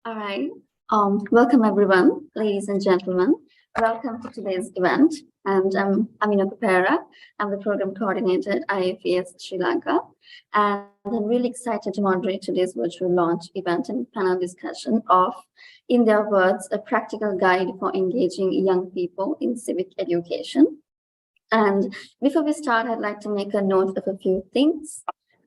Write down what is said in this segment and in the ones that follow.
All right. Welcome everyone, ladies and gentlemen. Welcome to today's event. And I'm Amina Kupera. I'm the program coordinator at IFES Sri Lanka. And I'm really excited to moderate today's virtual launch event and panel discussion of, in their words, a practical guide for engaging young people in civic education. And before we start, I'd like to make a note of a few things.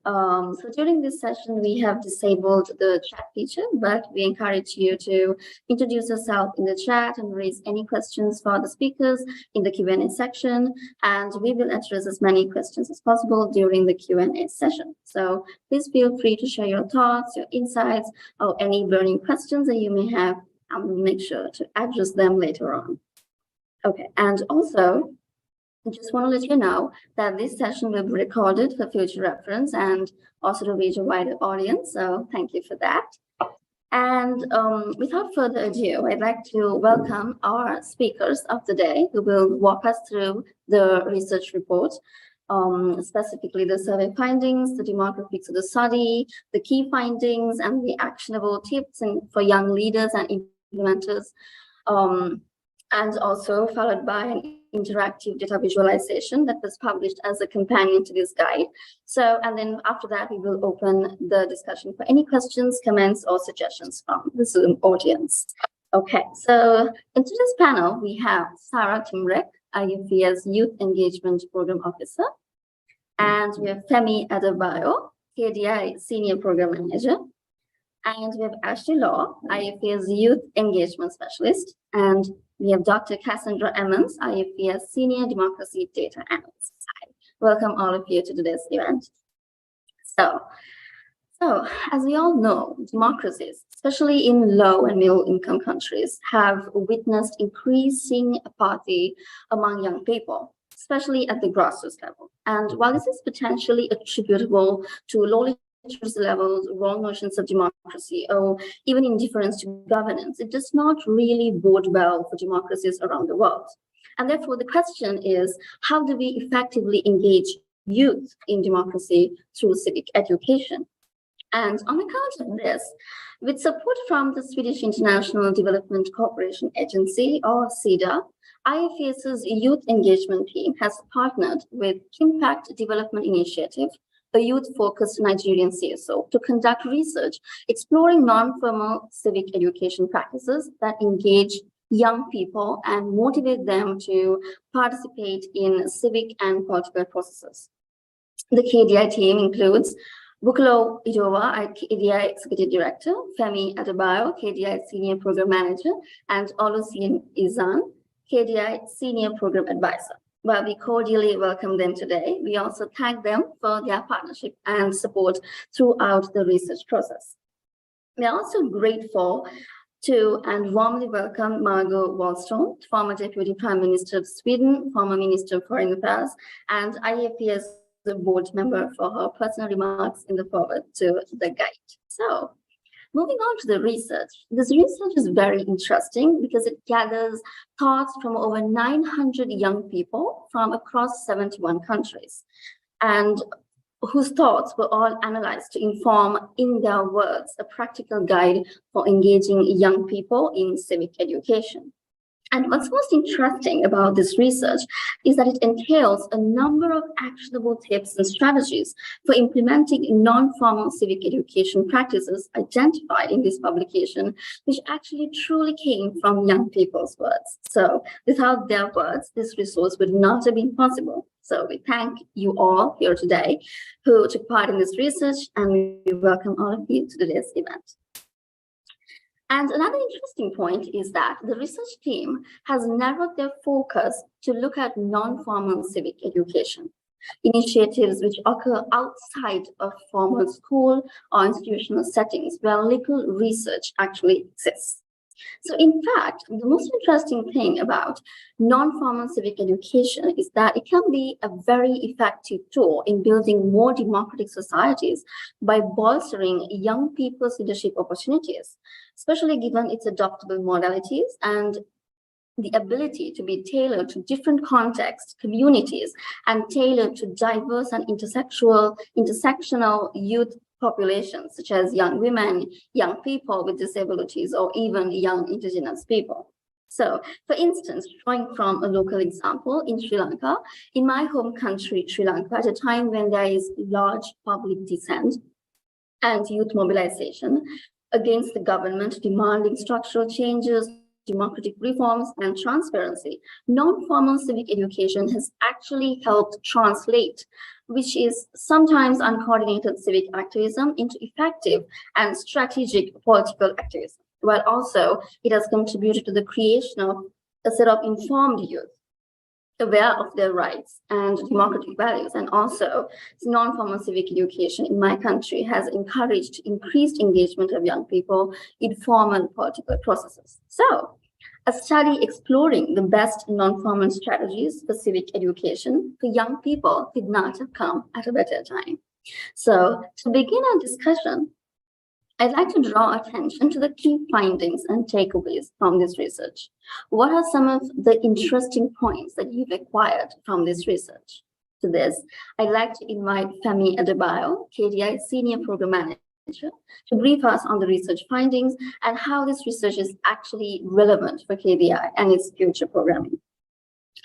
So during this session, we have disabled the chat feature, but we encourage you to introduce yourself in the chat and raise any questions for the speakers in the Q&A section. And we will address as many questions as possible during the Q&A session. So please feel free to share your thoughts, your insights, or any burning questions that you may have, and we'll make sure to address them later on. Okay, and also, I just want to let you know that this session will be recorded for future reference and also to reach a wider audience. So thank you for that. And without further ado, I'd like to welcome our speakers of the day who will walk us through the research report, specifically the survey findings, the demographics of the study, the key findings, and the actionable tips for young leaders and implementers. And also followed by an interactive data visualization that was published as a companion to this guide. So, and then after that, we will open the discussion for any questions, comments, or suggestions from the Zoom audience. Okay, so in today's panel, we have Sarah Timrek, IFES Youth Engagement Program Officer, and we have Femi Adebayo, KDI Senior Program Manager, and we have Ashley Law, IFES Youth Engagement Specialist, and we have Dr. Cassandra Emmons, IFES Senior Democracy Data Analyst. Hi. Welcome all of you to today's event. So as we all know, democracies, especially in low and middle income countries, have witnessed increasing apathy among young people, especially at the grassroots level. And while this is potentially attributable to low literacy levels, wrong notions of democracy, or even indifference to governance, it does not really bode well for democracies around the world. And therefore, the question is, how do we effectively engage youth in democracy through civic education? And on account of this, with support from the Swedish International Development Cooperation Agency, or SIDA, IFES's youth engagement team has partnered with Impact Development Initiative, a youth-focused Nigerian CSO, to conduct research exploring non-formal civic education practices that engage young people and motivate them to participate in civic and political processes. The KDI team includes Bukola Idowa, KDI Executive Director, Femi Adebayo, KDI Senior Program Manager, and Olusegun Izan, KDI Senior Program Advisor. Well, we cordially welcome them today. We also thank them for their partnership and support throughout the research process. We are also grateful to and warmly welcome Margot Wallström, former Deputy Prime Minister of Sweden, former Minister of Foreign Affairs, and IFES board member, for her personal remarks in the foreword to the guide. So, moving on to the research. This research is very interesting because it gathers thoughts from over 900 young people from across 71 countries, and whose thoughts were all analyzed to inform, in their words, a practical guide for engaging young people in civic education. And what's most interesting about this research is that it entails a number of actionable tips and strategies for implementing non-formal civic education practices identified in this publication, which actually truly came from young people's words. So without their words, this resource would not have been possible. So we thank you all here today who took part in this research, and we welcome all of you to today's event. And another interesting point is that the research team has narrowed their focus to look at non-formal civic education, initiatives which occur outside of formal school or institutional settings where little research actually exists. So in fact, the most interesting thing about non-formal civic education is that it can be a very effective tool in building more democratic societies by bolstering young people's leadership opportunities, especially given its adoptable modalities and the ability to be tailored to different contexts, communities, and tailored to diverse and intersectional youth populations, such as young women, young people with disabilities, or even young indigenous people. So, for instance, drawing from a local example in Sri Lanka, in my home country, Sri Lanka, at a time when there is large public dissent and youth mobilization against the government demanding structural changes, democratic reforms, and transparency, non-formal civic education has actually helped translate, which is sometimes uncoordinated civic activism, into effective and strategic political activism, while also it has contributed to the creation of a set of informed youth aware of their rights and democratic values. And also, non-formal civic education in my country has encouraged increased engagement of young people in formal political processes. So, a study exploring the best non-formal strategies for civic education for young people could not have come at a better time. So, to begin our discussion, I'd like to draw attention to the key findings and takeaways from this research. What are some of the interesting points that you've acquired from this research? To this, I'd like to invite Femi Adebayo, KDI Senior Program Manager, to brief us on the research findings and how this research is actually relevant for KDI and its future programming.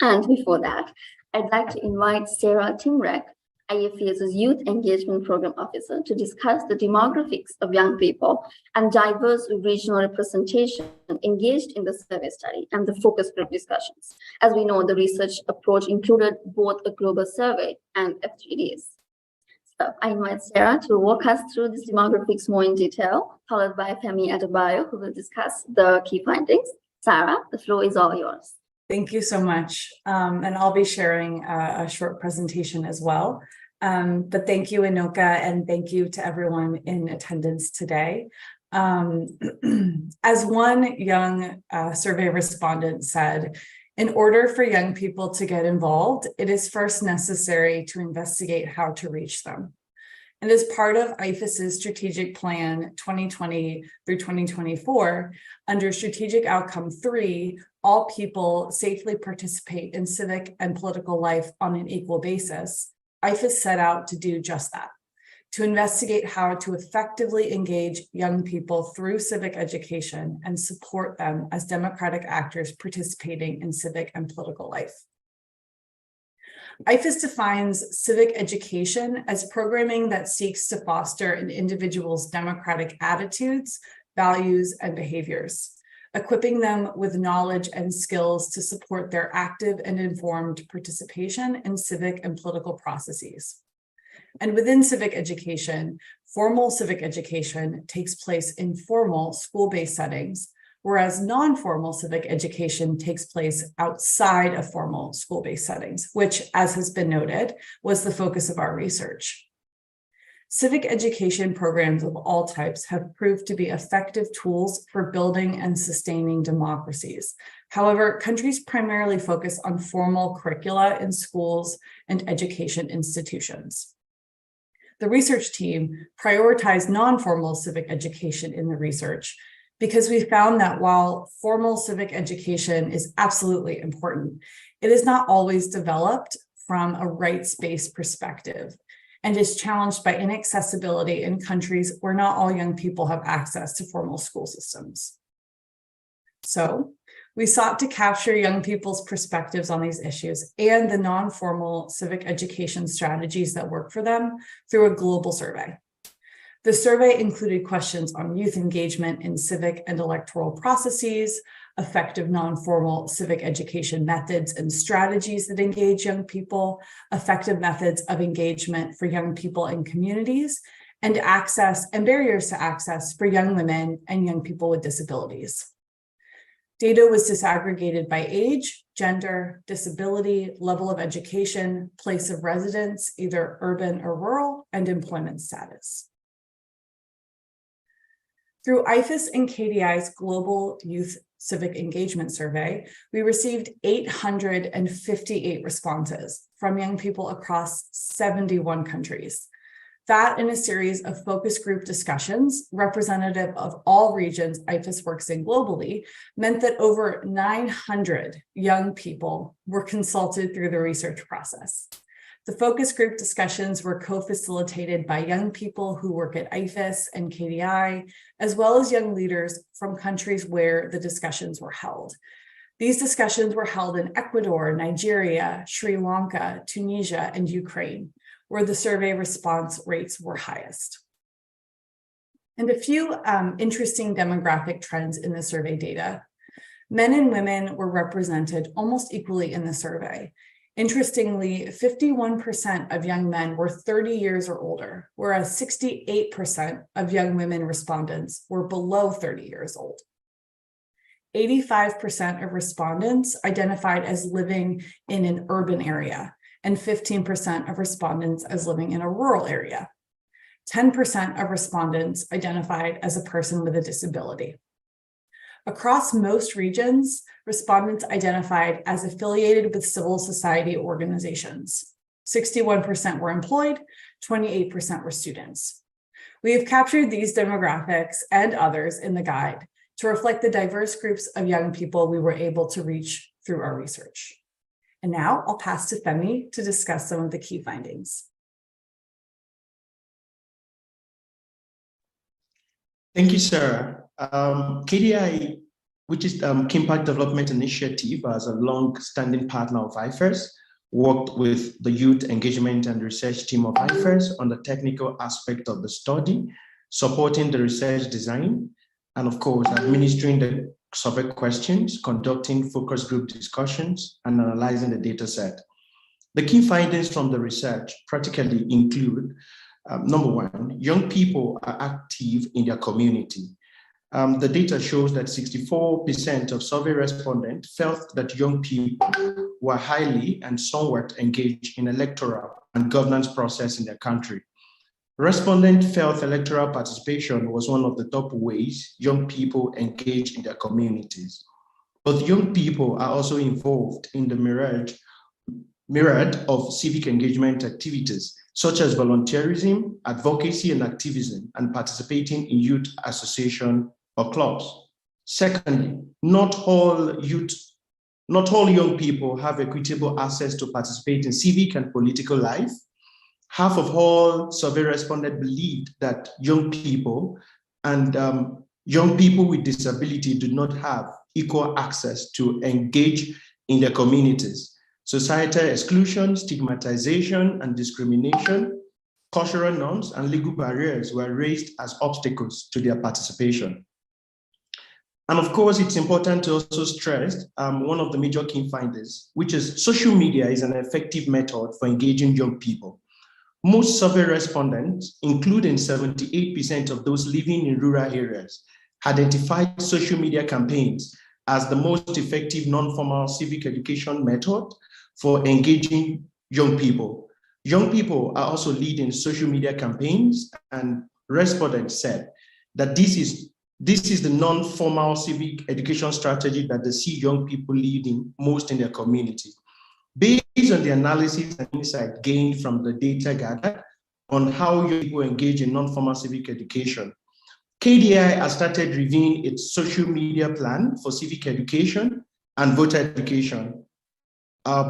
And before that, I'd like to invite Sarah Timrek, IFES's Youth Engagement Program Officer, to discuss the demographics of young people and diverse regional representation engaged in the survey study and the focus group discussions. As we know, the research approach included both a global survey and FGDs. So I invite Sarah to walk us through these demographics more in detail, followed by Femi Adebayo, who will discuss the key findings. Sarah, the floor is all yours. Thank you so much. And I'll be sharing a short presentation as well. But thank you, Anoka, and thank you to everyone in attendance today. As one young survey respondent said, in order for young people to get involved, it is first necessary to investigate how to reach them. And as part of IFES's strategic plan 2020 through 2024, under strategic outcome 3, all people safely participate in civic and political life on an equal basis, IFES set out to do just that, to investigate how to effectively engage young people through civic education and support them as democratic actors participating in civic and political life. IFES defines civic education as programming that seeks to foster an individual's democratic attitudes, values, and behaviors, equipping them with knowledge and skills to support their active and informed participation in civic and political processes. And within civic education, formal civic education takes place in formal school-based settings, whereas non-formal civic education takes place outside of formal school-based settings, which, as has been noted, was the focus of our research. Civic education programs of all types have proved to be effective tools for building and sustaining democracies. However, countries primarily focus on formal curricula in schools and education institutions. The research team prioritized non-formal civic education in the research because we found that while formal civic education is absolutely important, it is not always developed from a rights-based perspective and is challenged by inaccessibility in countries where not all young people have access to formal school systems. So we sought to capture young people's perspectives on these issues and the non-formal civic education strategies that work for them through a global survey. The survey included questions on youth engagement in civic and electoral processes, effective non-formal civic education methods and strategies that engage young people, effective methods of engagement for young people in communities, and access and barriers to access for young women and young people with disabilities. Data was disaggregated by age, gender, disability, level of education, place of residence, either urban or rural, and employment status. Through IFES and KDI's Global Youth Civic Engagement Survey, we received 858 responses from young people across 71 countries. That, in a series of focus group discussions representative of all regions IFES works in globally, meant that over 900 young people were consulted through the research process. The focus group discussions were co-facilitated by young people who work at IFES and KDI, as well as young leaders from countries where the discussions were held. These discussions were held in Ecuador, Nigeria, Sri Lanka, Tunisia, and Ukraine, where the survey response rates were highest. And a few interesting demographic trends in the survey data. Men and women were represented almost equally in the survey. Interestingly, 51% of young men were 30 years or older, whereas 68% of young women respondents were below 30 years old. 85% of respondents identified as living in an urban area, and 15% of respondents as living in a rural area. 10% of respondents identified as a person with a disability. Across most regions, respondents identified as affiliated with civil society organizations. 61% were employed, 28% were students. We have captured these demographics and others in the guide to reflect the diverse groups of young people we were able to reach through our research. And now I'll pass to Femi to discuss some of the key findings. Thank you, Sarah. KDI, which is Kimpact Development Initiative, as a long-standing partner of IFES, worked with the youth engagement and research team of IFES on the technical aspect of the study, supporting the research design, and of course, administering the survey questions, conducting focus group discussions, and analyzing the data set. The key findings from the research practically include, number one, young people are active in their community. The data shows that 64% of survey respondents felt that young people were highly and somewhat engaged in electoral and governance process in their country. Respondents felt electoral participation was one of the top ways young people engage in their communities. But young people are also involved in the myriad of civic engagement activities, such as volunteerism, advocacy, and activism, and participating in youth association or clubs. Secondly, not all young people have equitable access to participate in civic and political life. Half of all survey respondents believed that young people and young people with disability do not have equal access to engage in their communities. Societal exclusion, stigmatization, and discrimination, cultural norms, and legal barriers were raised as obstacles to their participation. And of course, it's important to also stress one of the major key findings, which is social media is an effective method for engaging young people. Most survey respondents, including 78% of those living in rural areas, identified social media campaigns as the most effective non-formal civic education method for engaging young people. Young people are also leading social media campaigns, and respondents said that this is the non-formal civic education strategy that they see young people leading most in their community. Based on the analysis and insight gained from the data gathered on how young people engage in non-formal civic education, KDI has started reviewing its social media plan for civic education and voter education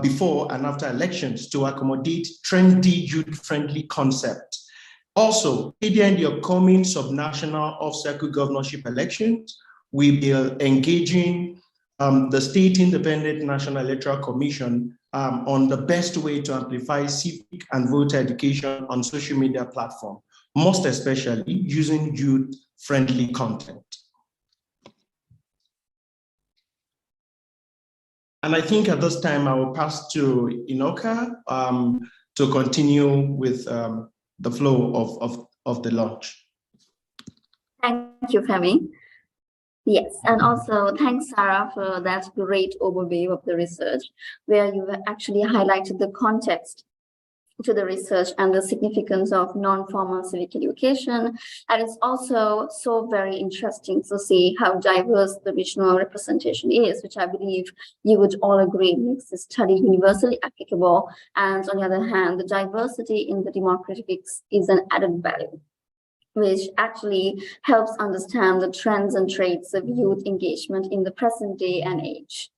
before and after elections to accommodate trendy youth-friendly concepts. Also, KDI in the upcoming subnational off-circle governorship elections will be engaging the State Independent National Electoral Commission on the best way to amplify civic and voter education on social media platform, most especially using youth-friendly content. And I think at this time, I will pass to Inoka to continue with the flow of the launch. Thank you, Femi. Yes, and also thanks, Sarah, for that great overview of the research, where you actually highlighted the context to the research and the significance of non-formal civic education. And it's also so very interesting to see how diverse the regional representation is, which I believe you would all agree makes the study universally applicable. And on the other hand, the diversity in the demographics is an added value, which actually helps understand the trends and traits of youth engagement in the present day and age.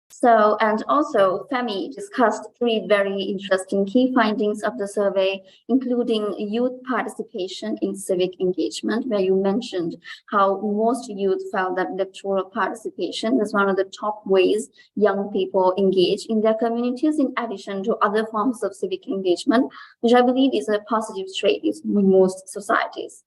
So, and also Femi discussed 3 very interesting key findings of the survey, including youth participation in civic engagement, where you mentioned how most youth felt that electoral participation is one of the top ways young people engage in their communities, in addition to other forms of civic engagement, which I believe is a positive trait in most societies.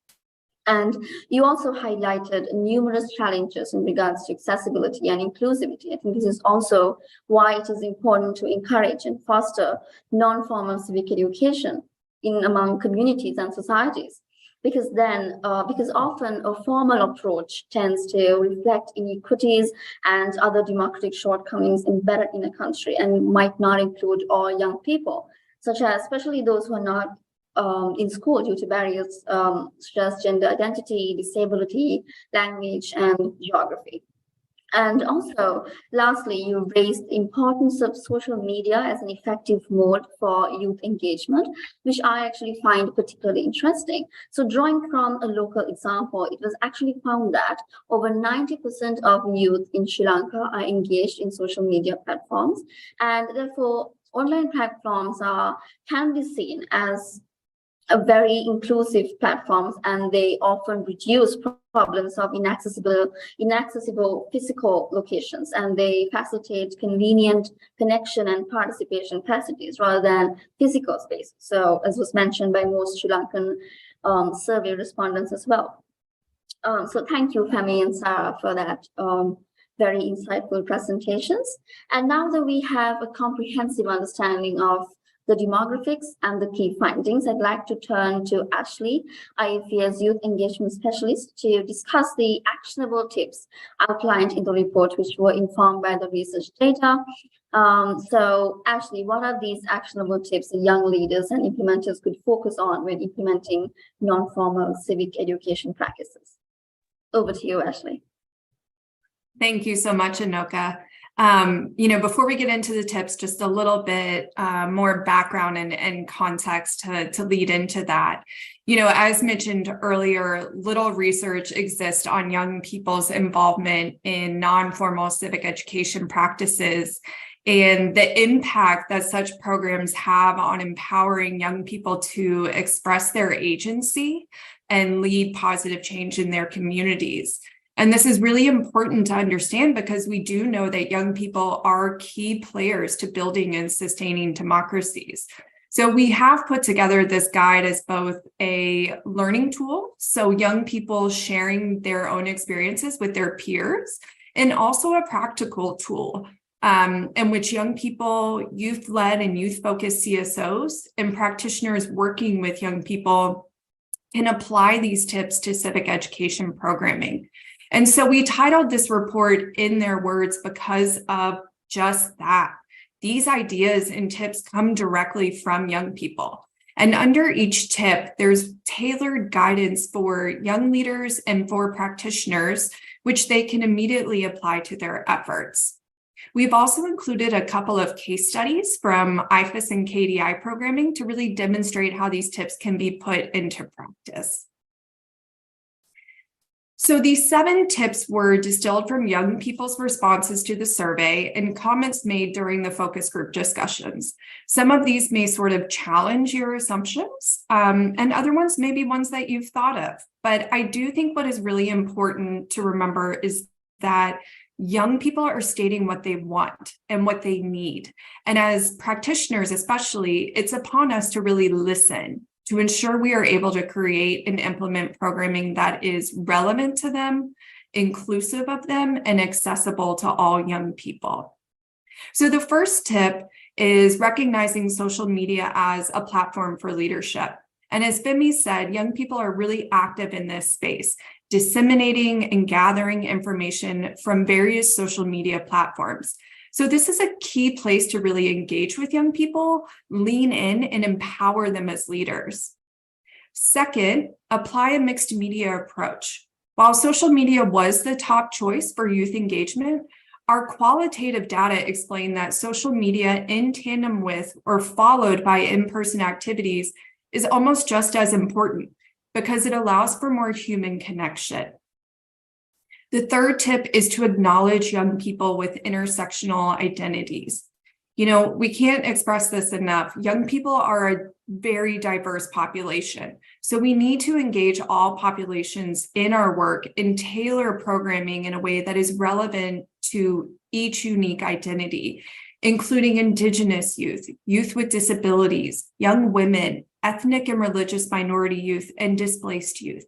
And you also highlighted numerous challenges in regards to accessibility and inclusivity. I think this is also why it is important to encourage and foster non-formal civic education among communities and societies. Because often a formal approach tends to reflect inequities and other democratic shortcomings embedded in a country and might not include all young people, such as especially those who are not in school due to barriers such as gender identity, disability, language, and geography. And also, lastly, you raised the importance of social media as an effective mode for youth engagement, which I actually find particularly interesting. So drawing from a local example, it was actually found that over 90% of youth in Sri Lanka are engaged in social media platforms, and therefore online platforms can be seen as a very inclusive platforms, and they often reduce problems of inaccessible physical locations, and they facilitate convenient connection and participation capacities rather than physical space. So as was mentioned by most Sri Lankan survey respondents as well. So thank you, Femi and Sarah, for that very insightful presentations. And now that we have a comprehensive understanding of the demographics and the key findings, I'd like to turn to Ashley, IFES Youth Engagement Specialist, to discuss the actionable tips outlined in the report, which were informed by the research data. So Ashley, what are these actionable tips that young leaders and implementers could focus on when implementing non-formal civic education practices? Over to you, Ashley. Thank you so much, Anoka. Before we get into the tips, just a little bit more background and context to lead into that. As mentioned earlier, little research exists on young people's involvement in non-formal civic education practices and the impact that such programs have on empowering young people to express their agency and lead positive change in their communities. And this is really important to understand because we do know that young people are key players to building and sustaining democracies. So we have put together this guide as both a learning tool, so young people sharing their own experiences with their peers, and also a practical tool in which young people, youth-led and youth-focused CSOs and practitioners working with young people can apply these tips to civic education programming. And so we titled this report In Their Words because of just that. These ideas and tips come directly from young people. And under each tip, there's tailored guidance for young leaders and for practitioners, which they can immediately apply to their efforts. We've also included a couple of case studies from IFES and KDI programming to really demonstrate how these tips can be put into practice. So these 7 tips were distilled from young people's responses to the survey and comments made during the focus group discussions. Some of these may sort of challenge your assumptions, and other ones may be ones that you've thought of. But I do think what is really important to remember is that young people are stating what they want and what they need. And as practitioners, especially, it's upon us to really listen, to ensure we are able to create and implement programming that is relevant to them, inclusive of them, and accessible to all young people. So the first tip is recognizing social media as a platform for leadership. And as Femi said, young people are really active in this space, disseminating and gathering information from various social media platforms. So this is a key place to really engage with young people, lean in, and empower them as leaders. Second, apply a mixed media approach. While social media was the top choice for youth engagement, our qualitative data explain that social media in tandem with or followed by in-person activities is almost just as important because it allows for more human connection. The third tip is to acknowledge young people with intersectional identities. You know, we can't express this enough. Young people are a very diverse population. So we need to engage all populations in our work and tailor programming in a way that is relevant to each unique identity, including Indigenous youth, youth with disabilities, young women, ethnic and religious minority youth, and displaced youth.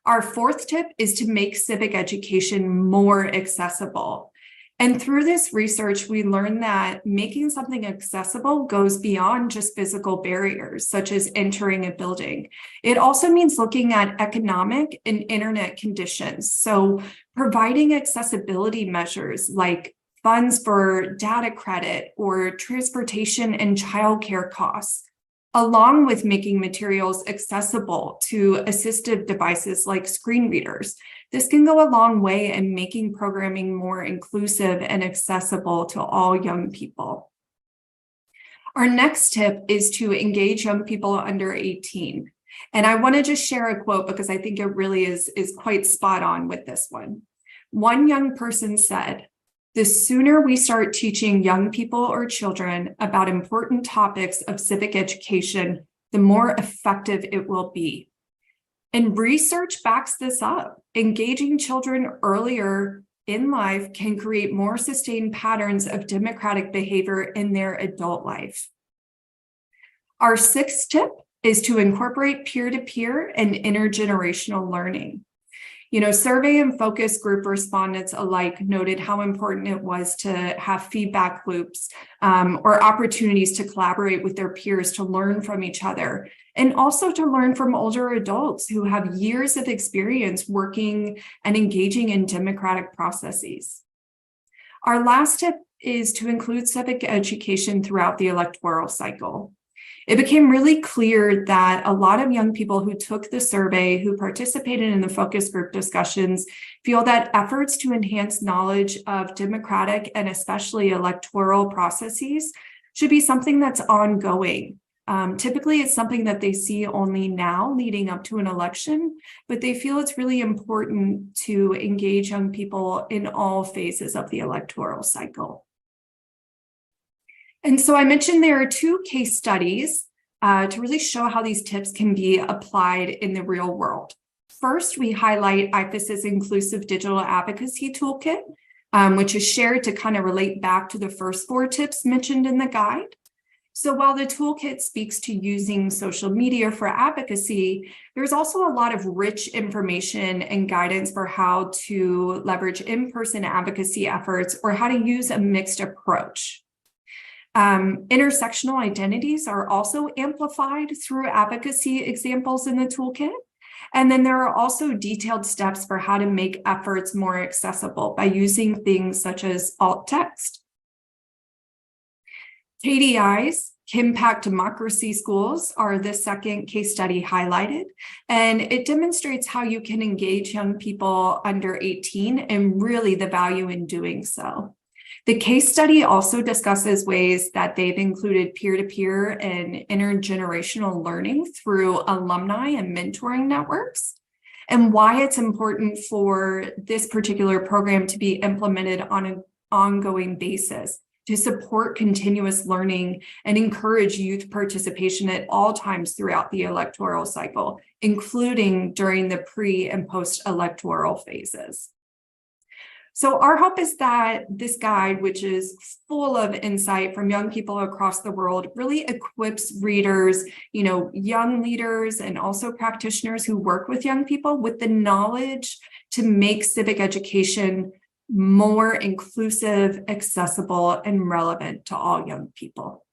Our fourth tip is to make civic education more accessible. And through this research, we learned that making something accessible goes beyond just physical barriers, such as entering a building. It also means looking at economic and internet conditions. So providing accessibility measures like funds for data credit or transportation and childcare costs, along with making materials accessible to assistive devices like screen readers. This can go a long way in making programming more inclusive and accessible to all young people. Our next tip is to engage young people under 18. And I want to just share a quote because I think it really is quite spot on with this one. One young person said, "The sooner we start teaching young people or children about important topics of civic education, the more effective it will be." And research backs this up. Engaging children earlier in life can create more sustained patterns of democratic behavior in their adult life. Our sixth tip is to incorporate peer-to-peer and intergenerational learning. You know, survey and focus group respondents alike noted how important it was to have feedback loops or opportunities to collaborate with their peers to learn from each other, and also to learn from older adults who have years of experience working and engaging in democratic processes. Our last tip is to include civic education throughout the electoral cycle. It became really clear that a lot of young people who took the survey, who participated in the focus group discussions, feel that efforts to enhance knowledge of democratic and especially electoral processes should be something that's ongoing. Typically, it's something that they see only now leading up to an election, but they feel it's really important to engage young people in all phases of the electoral cycle. And so I mentioned there are two case studies to really show how these tips can be applied in the real world. First, we highlight IFES's Inclusive Digital Advocacy Toolkit, which is shared to kind of relate back to the first four tips mentioned in the guide. So while the toolkit speaks to using social media for advocacy, there's also a lot of rich information and guidance for how to leverage in-person advocacy efforts or how to use a mixed approach. Intersectional identities are also amplified through advocacy examples in the toolkit. And then there are also detailed steps for how to make efforts more accessible by using things such as alt text. KDI's Impact Democracy Schools are the second case study highlighted, and it demonstrates how you can engage young people under 18 and really the value in doing so. The case study also discusses ways that they've included peer-to-peer and intergenerational learning through alumni and mentoring networks, and why it's important for this particular program to be implemented on an ongoing basis to support continuous learning and encourage youth participation at all times throughout the electoral cycle, including during the pre- and post-electoral phases. So our hope is that this guide, which is full of insight from young people across the world, really equips readers, young leaders and also practitioners who work with young people with the knowledge to make civic education more inclusive, accessible, and relevant to all young people.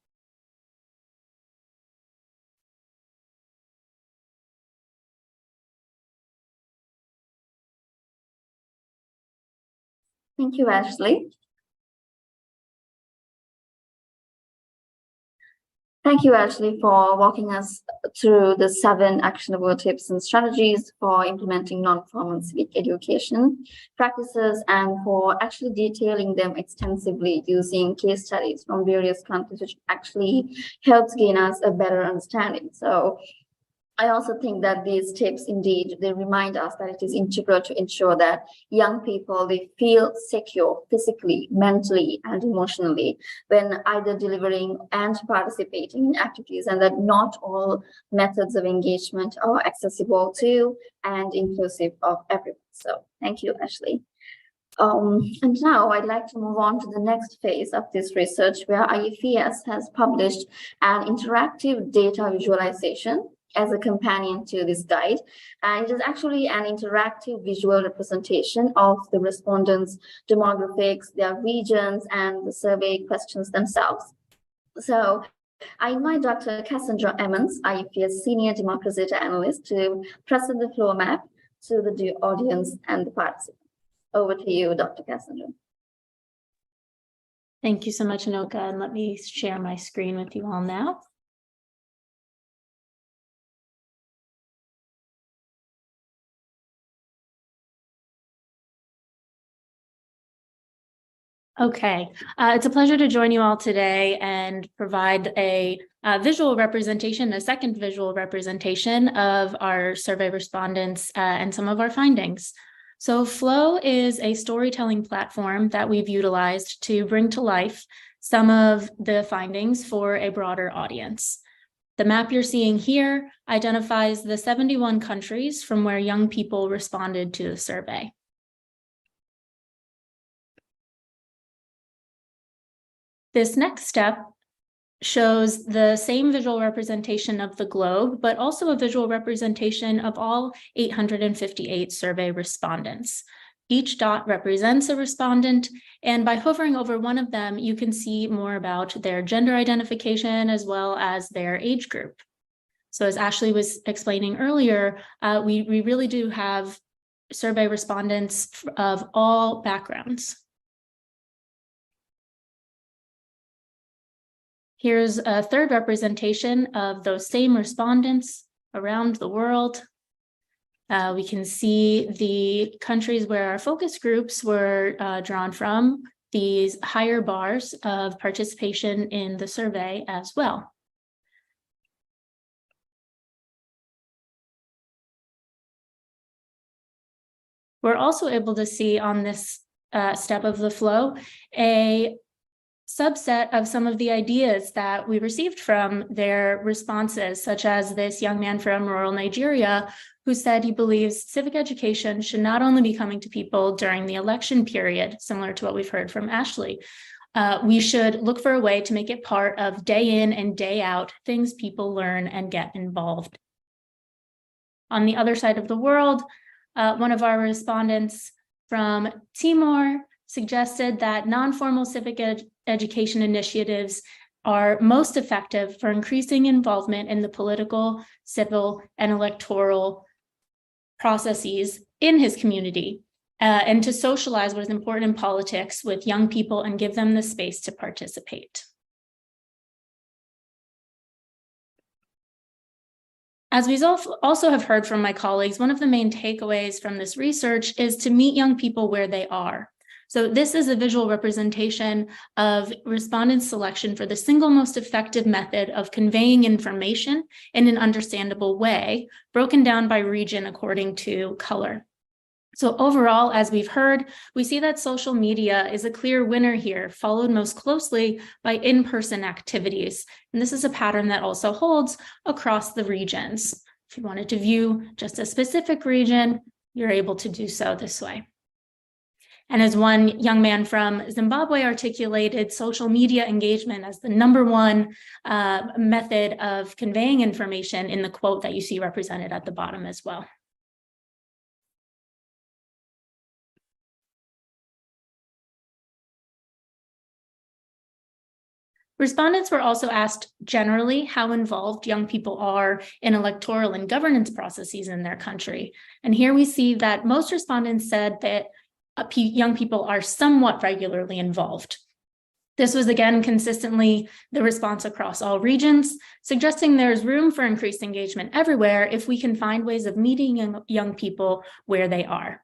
Thank you, Ashley. Thank you, Ashley, for walking us through the 7 actionable tips and strategies for implementing non-formal civic education practices and for actually detailing them extensively using case studies from various countries, which actually helps gain us a better understanding. So I also think that these tips, indeed, they remind us that it is integral to ensure that young people, they feel secure physically, mentally, and emotionally when either delivering and participating in activities, and that not all methods of engagement are accessible to and inclusive of everyone. So thank you, Ashley. And now I'd like to move on to the next phase of this research, where IFES has published an interactive data visualization as a companion to this guide. And it is actually an interactive visual representation of the respondents' demographics, their regions, and the survey questions themselves. So I invite Dr. Cassandra Emmons, IFES Senior Democracy Data Analyst, to present the flow map to the audience and the participants. Over to you, Dr. Cassandra. Thank you so much, Anoka, and let me share my screen with you all now. Okay, it's a pleasure to join you all today and provide a visual representation, a second visual representation of our survey respondents and some of our findings. So Flow is a storytelling platform that we've utilized to bring to life some of the findings for a broader audience. The map you're seeing here identifies the 71 countries from where young people responded to the survey. This next step shows the same visual representation of the globe, but also a visual representation of all 858 survey respondents. Each dot represents a respondent, and by hovering over one of them, you can see more about their gender identification as well as their age group. So as Ashley was explaining earlier, we really do have survey respondents of all backgrounds. Here's a third representation of those same respondents around the world. We can see the countries where our focus groups were drawn from, these higher bars of participation in the survey as well. We're also able to see on this step of the flow a subset of some of the ideas that we received from their responses, such as this young man from rural Nigeria who said he believes civic education should not only be coming to people during the election period, similar to what we've heard from Ashley. We should look for a way to make it part of day in and day out things people learn and get involved. On the other side of the world, one of our respondents from Timor suggested that nonformal civic education initiatives are most effective for increasing involvement in the political, civil, and electoral processes in his community, and to socialize what is important in politics with young people and give them the space to participate. As we also have heard from my colleagues, one of the main takeaways from this research is to meet young people where they are. So this is a visual representation of respondent selection for the single most effective method of conveying information in an understandable way, broken down by region according to color. So overall, as we've heard, we see that social media is a clear winner here, followed most closely by in-person activities. And this is a pattern that also holds across the regions. If you wanted to view just a specific region, you're able to do so this way. And as one young man from Zimbabwe articulated, social media engagement as the #1 method of conveying information in the quote that you see represented at the bottom as well. Respondents were also asked generally how involved young people are in electoral and governance processes in their country. And here we see that most respondents said that young people are somewhat regularly involved. This was again consistently the response across all regions, suggesting there's room for increased engagement everywhere if we can find ways of meeting young people where they are.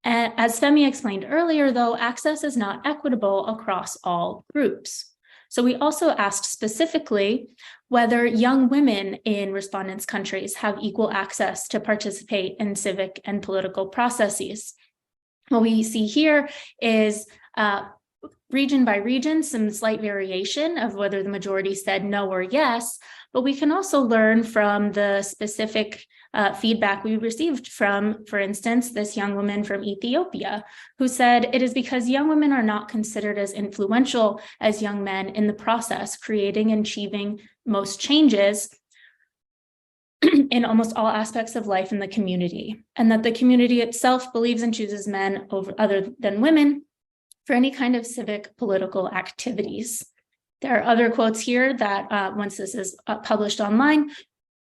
As Femi explained earlier, though, access is not equitable across all groups. So we also asked specifically whether young women in respondents' countries have equal access to participate in civic and political processes. What we see here is region by region, some slight variation of whether the majority said no or yes, but we can also learn from the specific feedback we received from, for instance, this young woman from Ethiopia, who said it is because young women are not considered as influential as young men in the process, creating and achieving most changes in almost all aspects of life in the community, and that the community itself believes and chooses men over other than women for any kind of civic political activities. There are other quotes here that once this is published online,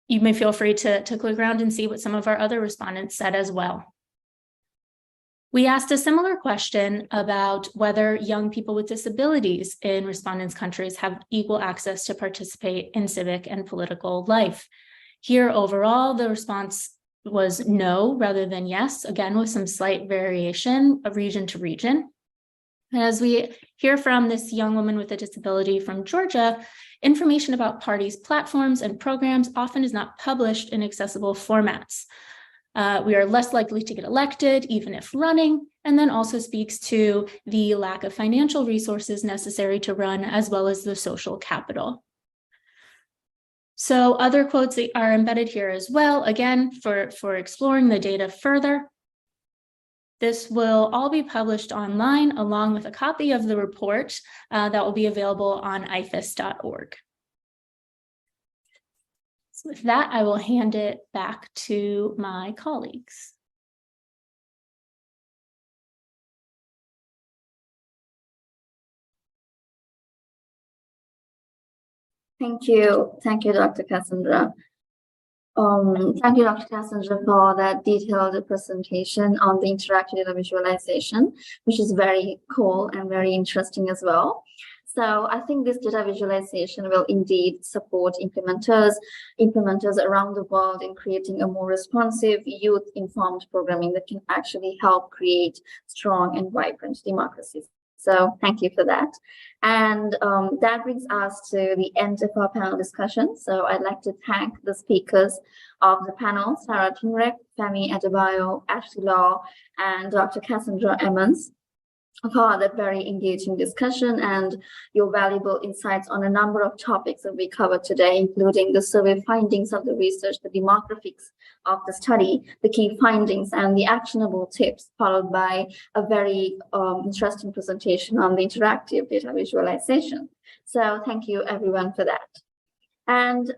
you may feel free to click around and see what some of our other respondents said as well. We asked a similar question about whether young people with disabilities in respondents' countries have equal access to participate in civic and political life. Here, overall, the response was no rather than yes, again, with some slight variation of region to region. As we hear from this young woman with a disability from Georgia, information about parties' platforms and programs often is not published in accessible formats. We are less likely to get elected, even if running, and then also speaks to the lack of financial resources necessary to run, as well as the social capital. So other quotes are embedded here as well, again, for exploring the data further. This will all be published online along with a copy of the report that will be available on ifes.org. So with that, I will hand it back to my colleagues. Thank you, Dr. Cassandra. Thank you, Dr. Cassandra, for that detailed presentation on the interactive data visualization, which is very cool and very interesting as well. So I think this data visualization will indeed support implementers around the world in creating a more responsive, youth-informed programming that can actually help create strong and vibrant democracies. So thank you for that. And that brings us to the end of our panel discussion. So I'd like to thank the speakers of the panel, Sarah Tinrek, Femi Adebayo, Ashley Law, and Dr. Cassandra Emmons, for that very engaging discussion and your valuable insights on a number of topics that we covered today, including the survey findings of the research, the demographics of the study, the key findings, and the actionable tips, followed by a very interesting presentation on the interactive data visualization. So thank you everyone for that. And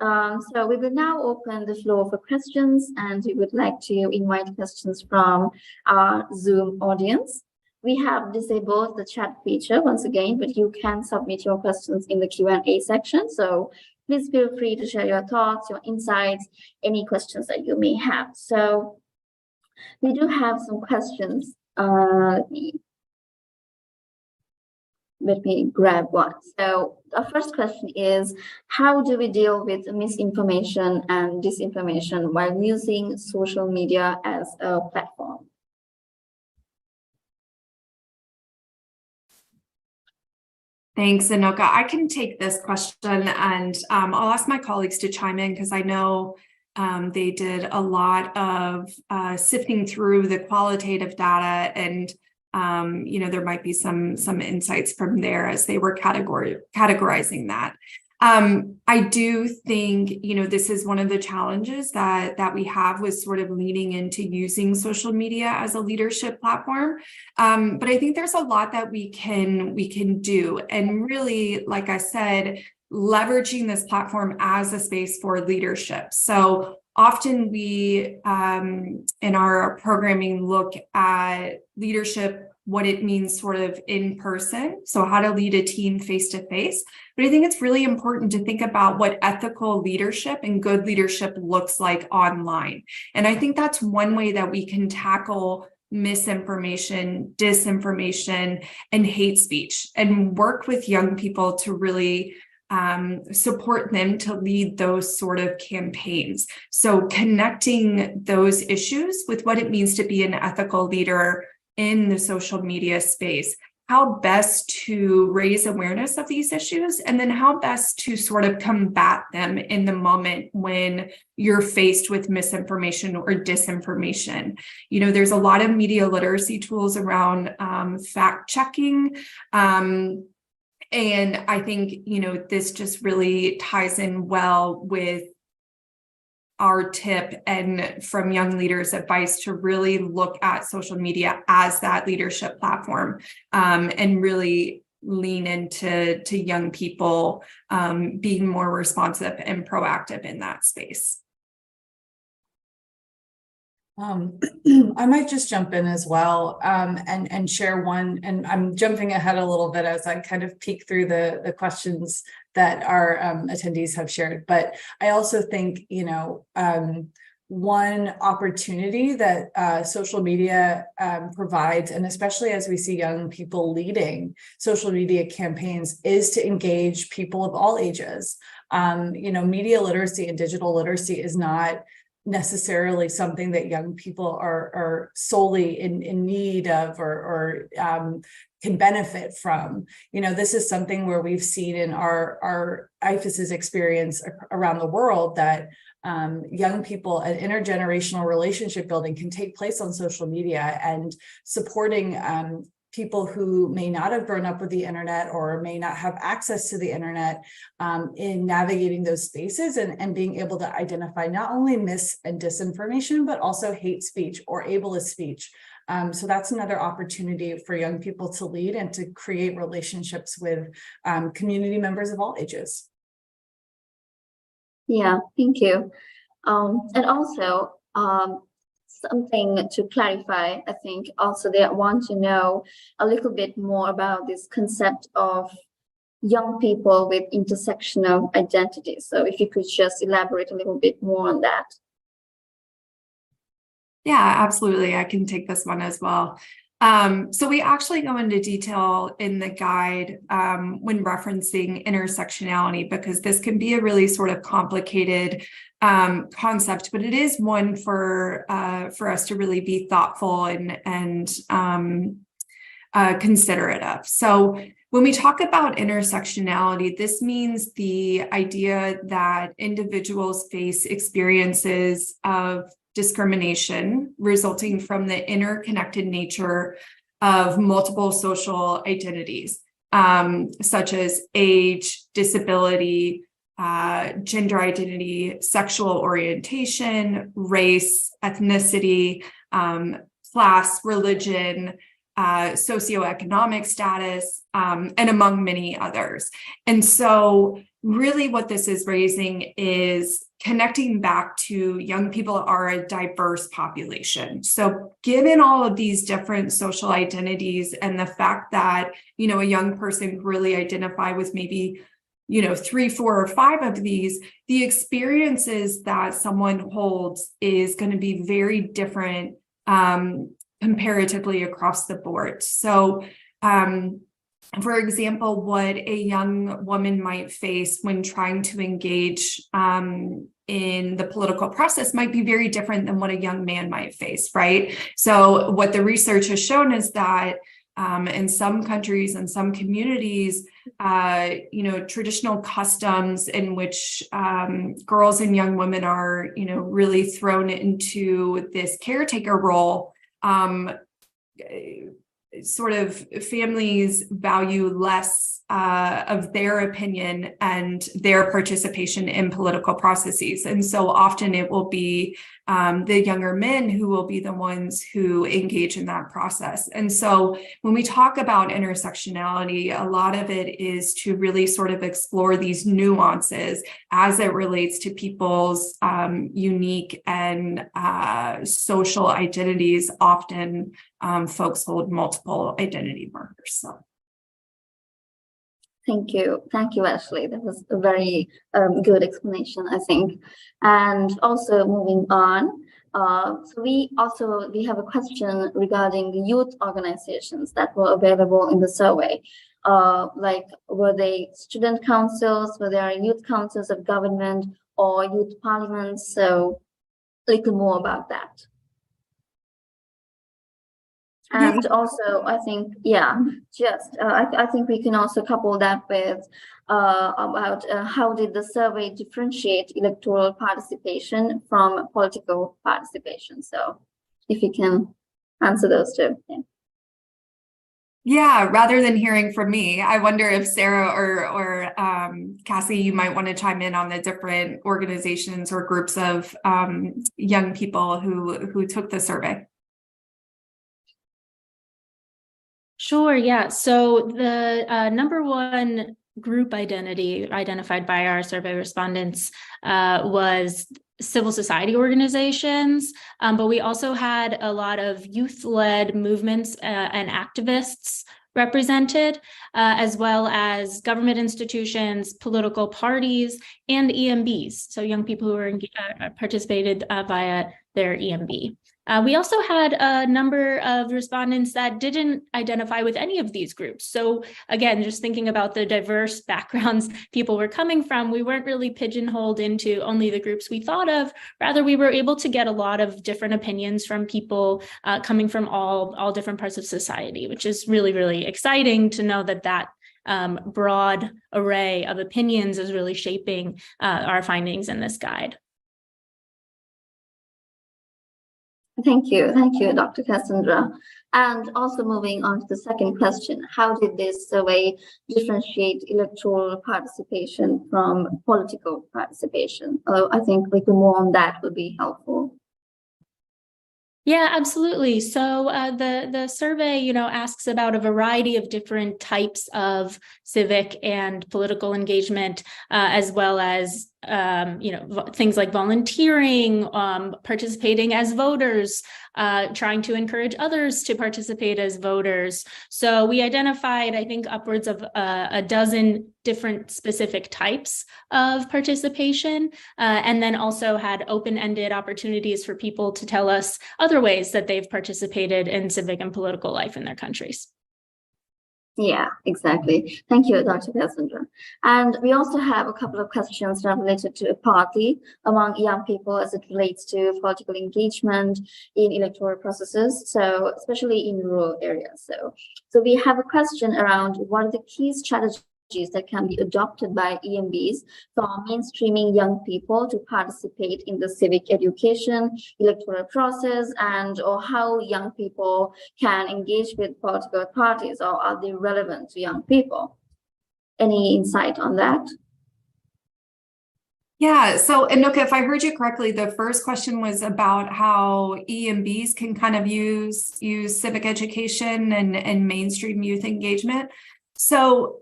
so we will now open the floor for questions, and we would like to invite questions from our Zoom audience. We have disabled the chat feature once again, but you can submit your questions in the Q&A section. So please feel free to share your thoughts, your insights, any questions that you may have. So we do have some questions. Let me grab one. So our first question is, how do we deal with misinformation and disinformation while using social media as a platform? Thanks, Anoka. I can take this question, and I'll ask my colleagues to chime in because I know they did a lot of sifting through the qualitative data, and there might be some insights from there as they were categorizing that. I do think, this is one of the challenges that we have with sort of leaning into using social media as a leadership platform. But I think there's a lot that we can do. And really, like I said, leveraging this platform as a space for leadership. So often we, in our programming, look at leadership, what it means sort of in person. So how to lead a team face to face. But I think it's really important to think about what ethical leadership and good leadership looks like online. And I think that's one way that we can tackle misinformation, disinformation, and hate speech, and work with young people to really support them to lead those sort of campaigns. So connecting those issues with what it means to be an ethical leader in the social media space. how best to raise awareness of these issues, and then how best to sort of combat them in the moment when you're faced with misinformation or disinformation. You know, there's a lot of media literacy tools around fact checking. And I think, you know, this just really ties in well with our tip and from young leaders advice to really look at social media as that leadership platform, and really lean into young people being more responsive and proactive in that space. I might just jump in as well, and share one, and I'm jumping ahead a little bit as I kind of peek through the questions that our attendees have shared. But I also think, you know, one opportunity that social media provides, and especially as we see young people leading social media campaigns, is to engage people of all ages. You know, media literacy and digital literacy is not necessarily something that young people are solely in need of or can benefit from. You know, this is something where we've seen in our IFES experience around the world that young people and intergenerational relationship building can take place on social media, and supporting people who may not have grown up with the internet or may not have access to the internet in navigating those spaces and being able to identify not only mis and disinformation, but also hate speech or ableist speech. So that's another opportunity for young people to lead and to create relationships with community members of all ages. Yeah, thank you. And also, something to clarify, I think also they want to know a little bit more about this concept of young people with intersectional identities. So if you could just elaborate a little bit more on that. Yeah, absolutely. I can take this one as well. So we actually go into detail in the guide when referencing intersectionality, because this can be a really sort of complicated concept, but it is one for us to really be thoughtful and considerate of. So when we talk about intersectionality, this means the idea that individuals face experiences of discrimination resulting from the interconnected nature of multiple social identities, such as age, disability, gender identity, sexual orientation, race, ethnicity, class, religion, socioeconomic status, and among many others. And so really what this is raising is connecting back to young people are a diverse population. So given all of these different social identities and the fact that, you know, a young person can really identify with maybe, you know, 3, 4, or 5 of these, the experiences that someone holds is going to be very different comparatively across the board. So, for example, what a young woman might face when trying to engage in the political process might be very different than what a young man might face, right? So what the research has shown is that in some countries and some communities, you know, traditional customs in which girls and young women are, you know, really thrown into this caretaker role, sort of families value less of their opinion and their participation in political processes. And so often it will be the younger men who will be the ones who engage in that process. And so when we talk about intersectionality, a lot of it is to really sort of explore these nuances as it relates to people's unique and social identities. Often folks hold multiple identity markers. So. Thank you, Ashley. That was a very good explanation, I think. And also moving on, so we have a question regarding the youth organizations that were available in the survey. Like, were they student councils, were there youth councils of government or youth parliaments? So a little more about that. And also, I think, I think we can also couple that with about how did the survey differentiate electoral participation from political participation? So if you can answer those two. Yeah. Yeah, rather than hearing from me, I wonder if Sarah or Cassie, you might want to chime in on the different organizations or groups of young people who took the survey. Sure, yeah. So the number one group identity identified by our survey respondents was civil society organizations, but we also had a lot of youth-led movements and activists represented, as well as government institutions, political parties, and EMBs, so young people who were participated via their EMB. We also had a number of respondents that didn't identify with any of these groups. So again, just thinking about the diverse backgrounds people were coming from, we weren't really pigeonholed into only the groups we thought of. Rather, we were able to get a lot of different opinions from people coming from all different parts of society, which is really, really exciting to know that broad array of opinions is really shaping our findings in this guide. Thank you, Dr. Cassandra. And also moving on to the second question, how did this survey differentiate electoral participation from political participation? I think we can move on, that would be helpful. Yeah, absolutely. So the survey, asks about a variety of different types of civic and political engagement, as well as things like volunteering, participating as voters, trying to encourage others to participate as voters. So we identified, I think, upwards of a dozen different specific types of participation, and then also had open-ended opportunities for people to tell us other ways that they've participated in civic and political life in their countries. Yeah, exactly. Thank you, Dr. Cassandra. And we also have a couple of questions related to apathy among young people as it relates to political engagement in electoral processes, so especially in rural areas. So we have a question around what are the key strategies that can be adopted by EMBs for mainstreaming young people to participate in the civic education electoral process, and or how young people can engage with political parties, or are they relevant to young people? Any insight on that? Yeah, so Anoka, if I heard you correctly, the first question was about how EMBs can kind of use civic education and mainstream youth engagement. So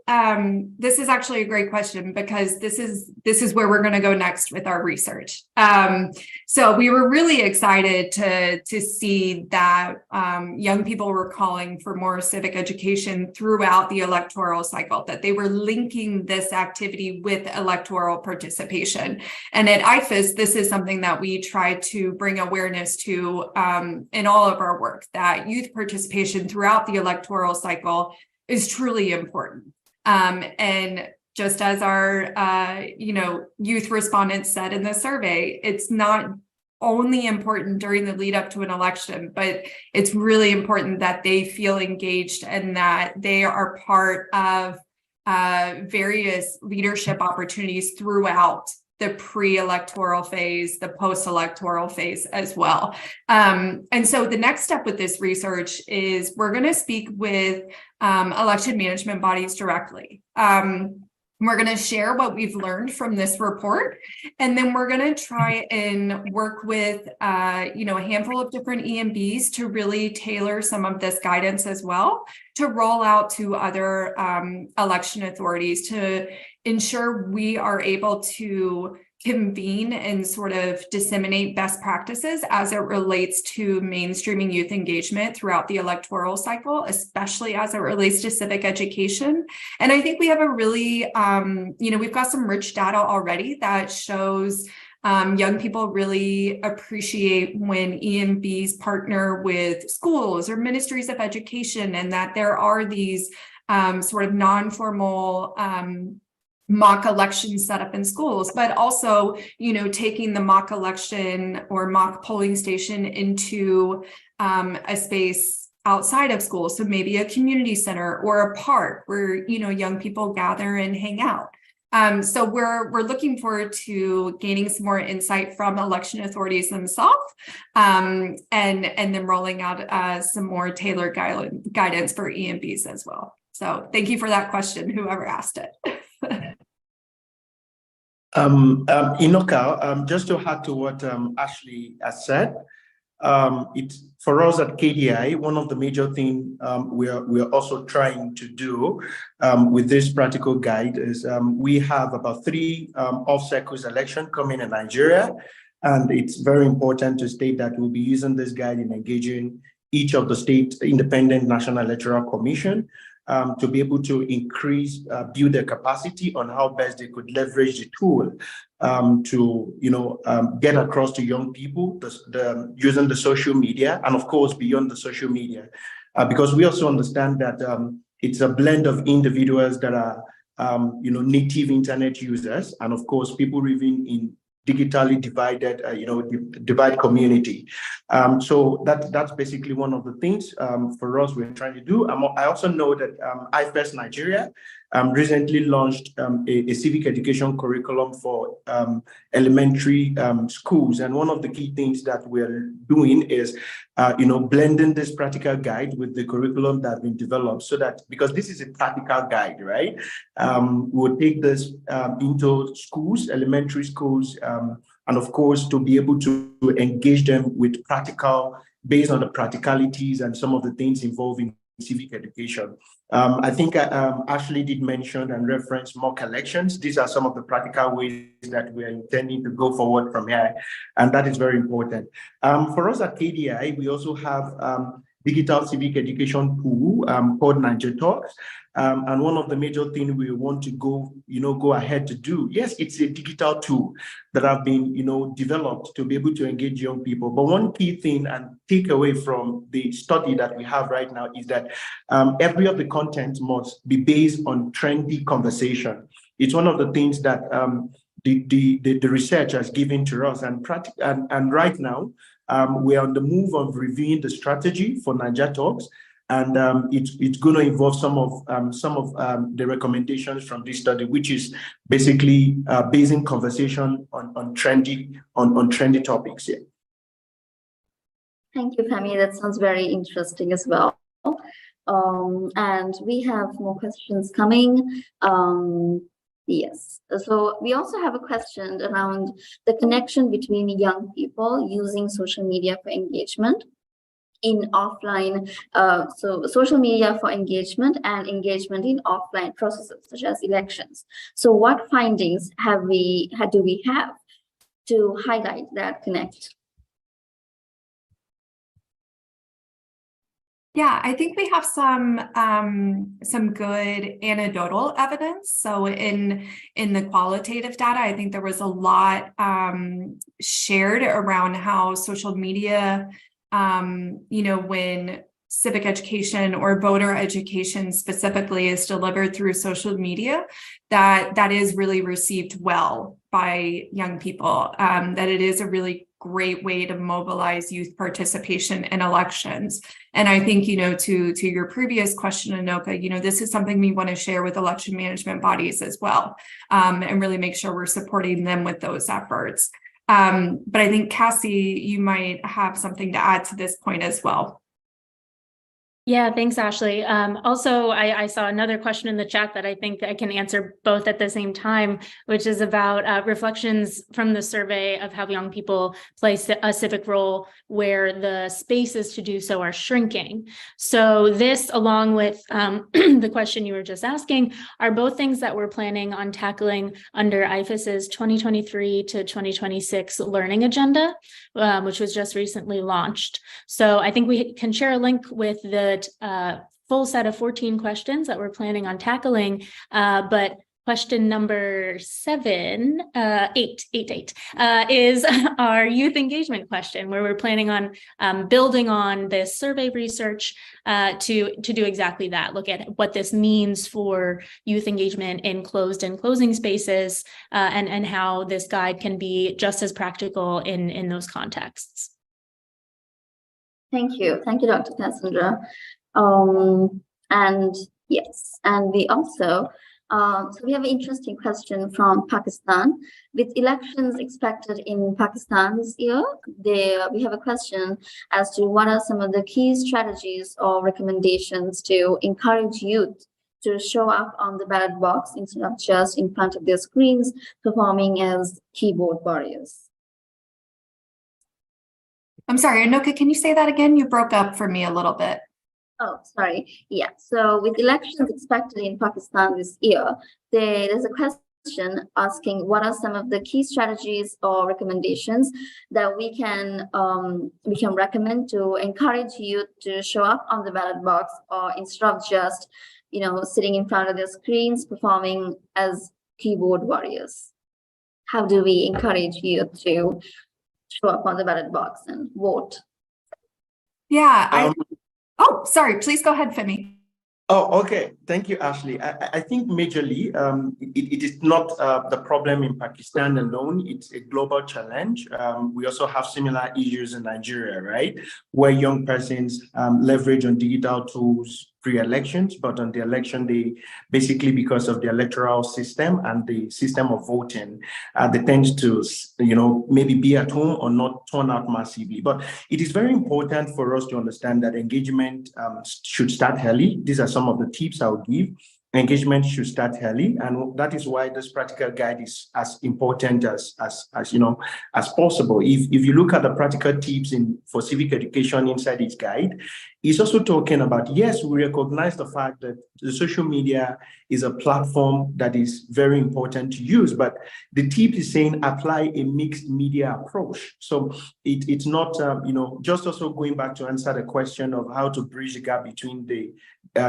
this is actually a great question, because this is where we're going to go next with our research. So we were really excited to see that young people were calling for more civic education throughout the electoral cycle, that they were linking this activity with electoral participation. And at IFES, this is something that we try to bring awareness to in all of our work, that youth participation throughout the electoral cycle is truly important. And just as our youth respondents said in the survey, it's not only important during the lead up to an election, but it's really important that they feel engaged and that they are part of various leadership opportunities throughout the pre-electoral phase, the post-electoral phase as well. And so the next step with this research is we're going to speak with election management bodies directly. We're going to share what we've learned from this report, and then we're going to try and work with a handful of different EMBs to really tailor some of this guidance as well, to roll out to other election authorities to ensure we are able to convene and sort of disseminate best practices as it relates to mainstreaming youth engagement throughout the electoral cycle, especially as it relates to civic education. And I think we have a really, we've got some rich data already that shows young people really appreciate when EMBs partner with schools or ministries of education, and that there are these sort of non-formal mock elections set up in schools, but also, taking the mock election or mock polling station into a space outside of school. So maybe a community center or a park where, young people gather and hang out. So we're looking forward to gaining some more insight from election authorities themselves, and then rolling out some more tailored guidance for EMBs as well. So thank you for that question, whoever asked it. Inoka, just to add to what Ashley has said, it's for us at KDI, one of the major things we're also trying to do with this practical guide is we have about 3 off-cycles election coming in Nigeria, and it's very important to state that we'll be using this guide in engaging each of the state independent National Electoral Commission to be able to increase, build their capacity on how best they could leverage the tool to, get across to young people, using the social media, and of course, beyond the social media, because we also understand that it's a blend of individuals that are, native internet users, and of course, people living in digitally divided, divide community. So that's basically one of the things for us we're trying to do. I also know that IFES Nigeria recently launched a civic education curriculum for elementary schools. And one of the key things that we're doing is, blending this practical guide with the curriculum that's been developed, so that, because this is a practical guide, right? We'll take this into schools, elementary schools, and of course, to be able to engage them with practical, based on the practicalities and some of the things involving civic education. I think Ashley did mention and reference mock elections. These are some of the practical ways that we are intending to go forward from here, and that is very important. For us at KDI, we also have digital civic education pool called Niger Talks. And one of the major things we want to go ahead to do, yes, it's a digital tool that have been, developed to be able to engage young people. But one key thing and takeaway from the study that we have right now is that every of the content must be based on trendy conversation. It's one of the things that the research has given to us, and right now we are on the move of reviewing the strategy for Niger Talks, and it's going to involve some of the recommendations from this study, which is basically basing conversation on trendy topics. Yeah. Thank you, Femi. That sounds very interesting as well. And we have more questions coming. Yes, so we also have a question around the connection between young people using social media for engagement in offline, so social media for engagement and engagement in offline processes such as elections. So what findings do we have to highlight that connect? Yeah, I think we have some good anecdotal evidence. So in the qualitative data, I think there was a lot shared around how social media, when civic education or voter education specifically is delivered through social media, that is really received well by young people, that it is a really great way to mobilize youth participation in elections. And I think, to your previous question, Anoka, this is something we want to share with election management bodies as well, and really make sure we're supporting them with those efforts. But I think, Cassie, you might have something to add to this point as well. Yeah, thanks, Ashley. Also, I saw another question in the chat that I think I can answer both at the same time, which is about reflections from the survey of how young people play a civic role where the spaces to do so are shrinking. So this, along with the question you were just asking, are both things that we're planning on tackling under IFES's 2023 to 2026 learning agenda, which was just recently launched. So I think we can share a link with the full set of 14 questions that we're planning on tackling, but question number 8 is our youth engagement question, where we're planning on building on this survey research to do exactly that, look at what this means for youth engagement in closed and closing spaces, and how this guide can be just as practical in those contexts. Thank you, Dr. Cassandra. And yes, and we also, so we have an interesting question from Pakistan. With elections expected in Pakistan this year, we have a question as to what are some of the key strategies or recommendations to encourage youth to show up on the ballot box instead of just in front of their screens performing as keyboard warriors. I'm sorry, Anoka, can you say that again? You broke up for me a little bit. Oh, sorry. Yeah. So with elections expected in Pakistan this year, there's a question asking what are some of the key strategies or recommendations that we can recommend to encourage youth to show up on the ballot box, or instead of just, sitting in front of their screens performing as keyboard warriors. How do we encourage youth to show up on the ballot box and vote? Yeah, oh, sorry, please go ahead, Femi. Oh, okay. Thank you, Ashley. I think majorly it is not the problem in Pakistan alone. It's a global challenge. We also have similar issues in Nigeria, right? Where young persons leverage on digital tools pre-elections, but on the election day, basically because of the electoral system and the system of voting, they tend to, maybe be at home or not turn out massively. But it is very important for us to understand that engagement should start early. These are some of the tips I'll give. Engagement should start early, and that is why this practical guide is as important as possible. If you look at the practical tips for civic education inside its guide, it's also talking about, yes, we recognize the fact that the social media is a platform that is very important to use, but the tip is saying apply a mixed media approach. So it's not just also going back to answer the question of how to bridge the gap between the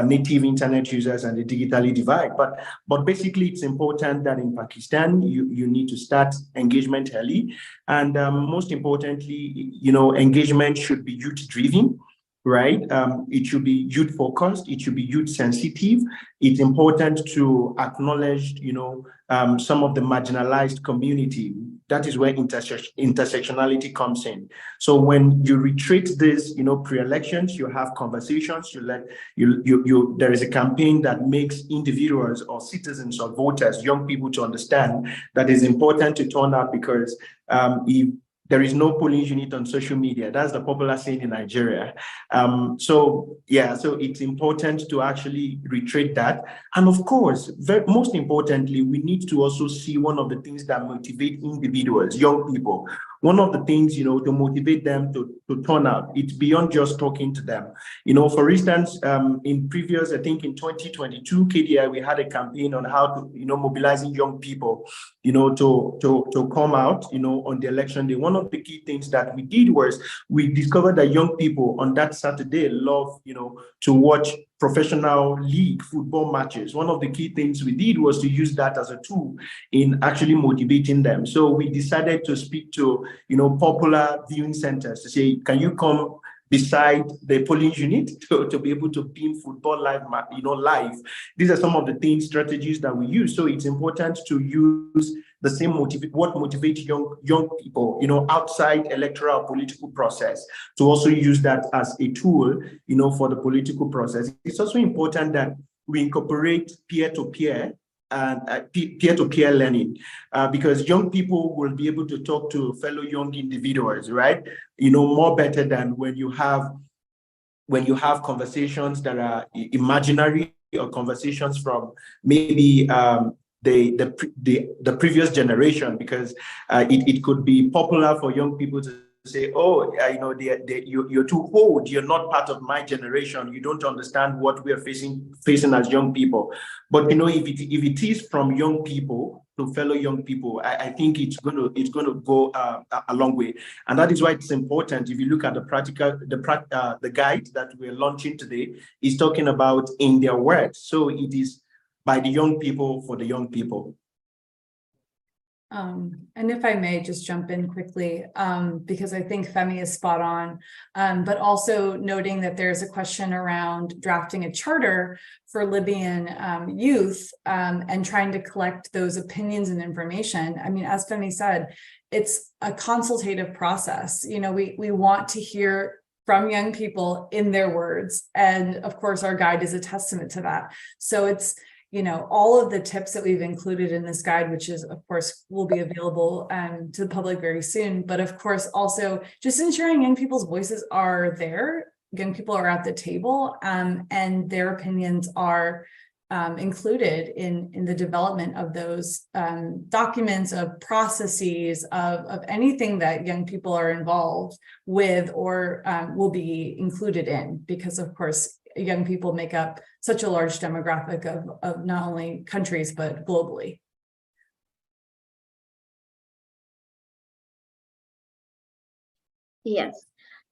native internet users and the digitally divide. But basically, it's important that in Pakistan, you need to start engagement early. And most importantly, engagement should be youth-driven, right? It should be youth-focused. It should be youth-sensitive. It's important to acknowledge, some of the marginalized community. That is where intersectionality comes in. So when you retreat this, pre-elections, you have conversations, there is a campaign that makes individuals or citizens or voters, young people, to understand that it's important to turn out, because if there is no polling unit on social media. That's the popular saying in Nigeria. So it's important to actually retrace that. And of course, most importantly, we need to also see one of the things that motivate individuals, young people. One of the things, to motivate them to turn out, it's beyond just talking to them. For instance, in previous, I think in 2022, KDI, we had a campaign on how to, mobilizing young people, to come out, on the election day. One of the key things that we did was we discovered that young people on that Saturday love, to watch professional league football matches. One of the key things we did was to use that as a tool in actually motivating them. So we decided to speak to, popular viewing centers to say, can you come beside the polling unit to be able to beam football live. These are some of the strategies that we use. So it's important to use the same what motivates young people, outside electoral political process, to also use that as a tool, for the political process. It's also important that we incorporate peer-to-peer and peer-to-peer learning, because young people will be able to talk to fellow young individuals, right? More better than when you have conversations that are imaginary, or conversations from maybe the previous generation, because it could be popular for young people to say, oh, you're too old, you're not part of my generation, you don't understand what we are facing as young people. But if it is from young people to fellow young people, I think it's going to go a long way. And that is why it's important. If you look at the guide that we're launching today, is talking about in their words. So it is by the young people for the young people. And if I may just jump in quickly, because I think Femi is spot on, but also noting that there's a question around drafting a charter for Libyan youth, and trying to collect those opinions and information. I mean, as Femi said, it's a consultative process. We want to hear from young people in their words. And of course, our guide is a testament to that. So it's, all of the tips that we've included in this guide, which is, of course, will be available to the public very soon. But of course, also just ensuring young people's voices are there. Young people are at the table, and their opinions are included in the development of those documents, of processes, of anything that young people are involved with or will be included in, because of course young people make up such a large demographic of not only countries but globally. Yes.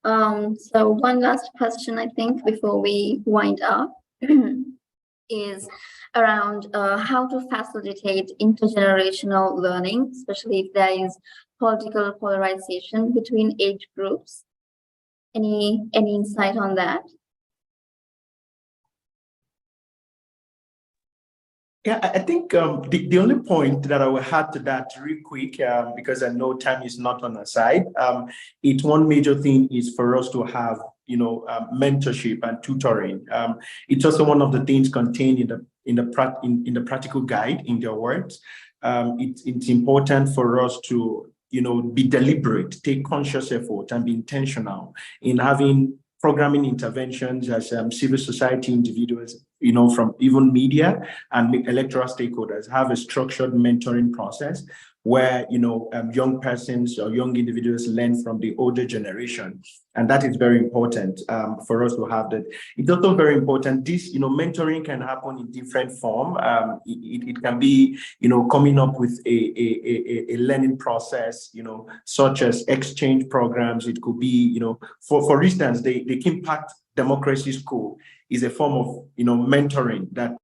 So one last question, I think, before we wind up is around how to facilitate intergenerational learning, especially if there is political polarization between age groups. Any insight on that? Yeah, I think the only point that I will add to that real quick, because I know time is not on our side, it's one major thing is for us to have, mentorship and tutoring. It's also one of the things contained in the practical guide, in their words. It's important for us to, be deliberate, take conscious effort, and be intentional in having programming interventions as civil society individuals, from even media and electoral stakeholders have a structured mentoring process where, young persons or young individuals learn from the older generation. And that is very important for us to have that. It's also very important. This, mentoring can happen in different form. It can be, coming up with a learning process, such as exchange programs. It could be, for instance, the Impact Democracy School is a form of, mentoring that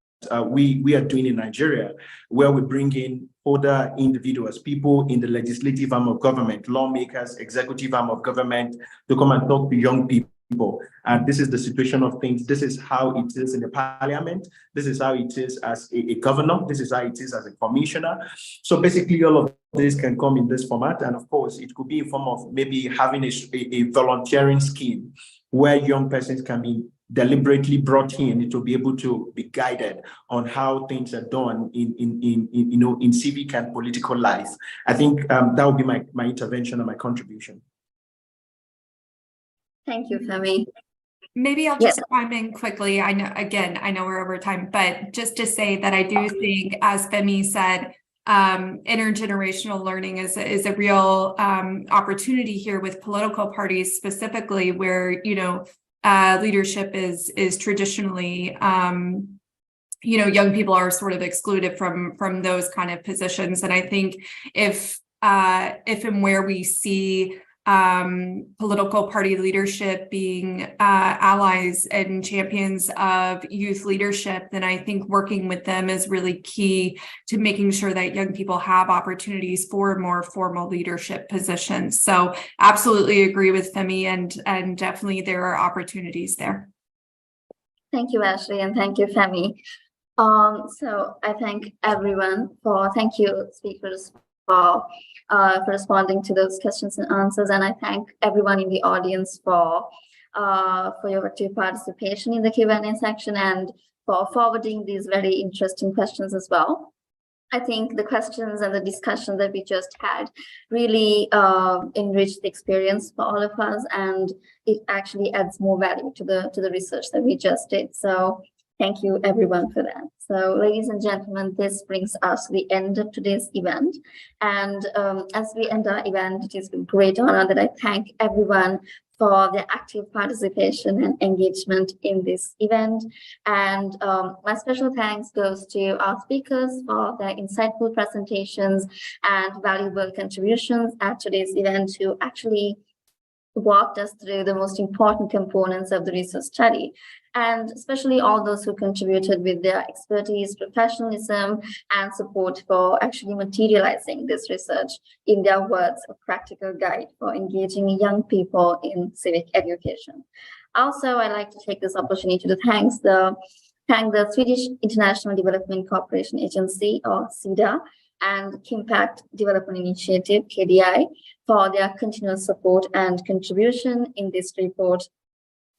we are doing in Nigeria, where we bring in other individuals, people in the legislative arm of government, lawmakers, executive arm of government, to come and talk to young people. And this is the situation of things. This is how it is in the parliament. This is how it is as a governor. This is how it is as a commissioner. So basically all of this can come in this format. And of course, it could be in form of maybe having a volunteering scheme where young persons can be deliberately brought in to be able to be guided on how things are done in civic and political life. I think that would be my intervention and my contribution. Thank you, Femi. Maybe I'll just chime in quickly. I know we're over time, but just to say that I do think, as Femi said, intergenerational learning is a real opportunity here with political parties specifically, where leadership is traditionally young people are sort of excluded from those kind of positions. And I think if and where we see political party leadership being allies and champions of youth leadership, then I think working with them is really key to making sure that young people have opportunities for more formal leadership positions. So absolutely agree with Femi, and definitely there are opportunities there. Thank you, Ashley, and thank you, Femi. So I thank everyone thank you, speakers, for responding to those questions and answers, and I thank everyone in the audience for your active participation in the Q&A section and for forwarding these very interesting questions as well. I think the questions and the discussion that we just had really enriched the experience for all of us, and it actually adds more value to the research that we just did. So thank you everyone for that. So ladies and gentlemen, this brings us to the end of today's event. And as we end our event, it is a great honor that I thank everyone for their active participation and engagement in this event. And my special thanks goes to our speakers for their insightful presentations and valuable contributions at today's event, who actually walked us through the most important components of the research study, and especially all those who contributed with their expertise, professionalism, and support for actually materializing this research in their words, a practical guide for engaging young people in civic education. Also, I'd like to take this opportunity to thank the Swedish International Development Cooperation Agency, or SIDA, and Impact Development Initiative, KDI, for their continuous support and contribution in this report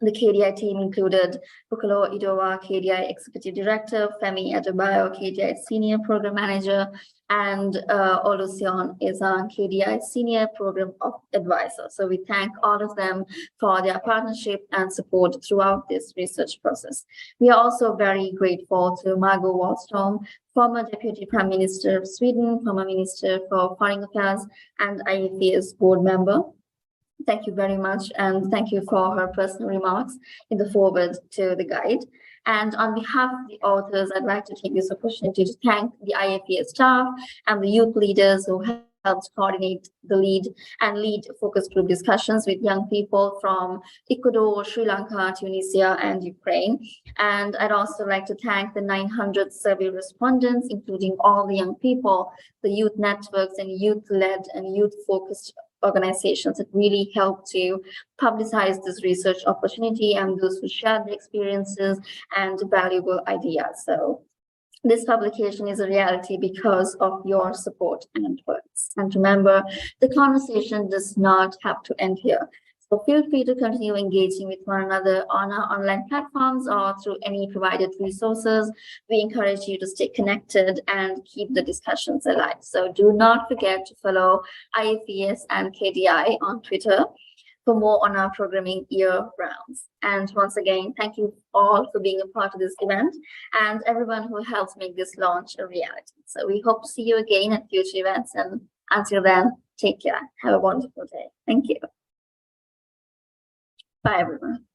The KDI team included Bukalo Idowa, KDI Executive Director, Femi Adebayo, KDI Senior Program Manager, and Oluseun Ezan, KDI Senior Program Advisor. So we thank all of them for their partnership and support throughout this research process. We are also very grateful to Margot Wallström, former Deputy Prime Minister of Sweden, former Minister for Foreign Affairs, and IFES board member. Thank you very much, and thank you for her personal remarks in the foreword to the guide. And on behalf of the authors, I'd like to take this opportunity to thank the IFES staff and the youth leaders who helped coordinate the lead focus group discussions with young people from Ecuador, Sri Lanka, Tunisia, and Ukraine. And I'd also like to thank the 900 survey respondents, including all the young people, the youth networks and youth-led and youth-focused organizations that really help to publicize this research opportunity, and those who share their experiences and valuable ideas. So this publication is a reality because of your support and words. And remember, the conversation does not have to end here. So feel free to continue engaging with one another on our online platforms or through any provided resources. We encourage you to stay connected and keep the discussions alive. So do not forget to follow IFES and KDI on Twitter for more on our programming year rounds. And once again, thank you all for being a part of this event and everyone who helped make this launch a reality. So we hope to see you again at future events, and until then, take care. Have a wonderful day. Thank you. Bye, everyone.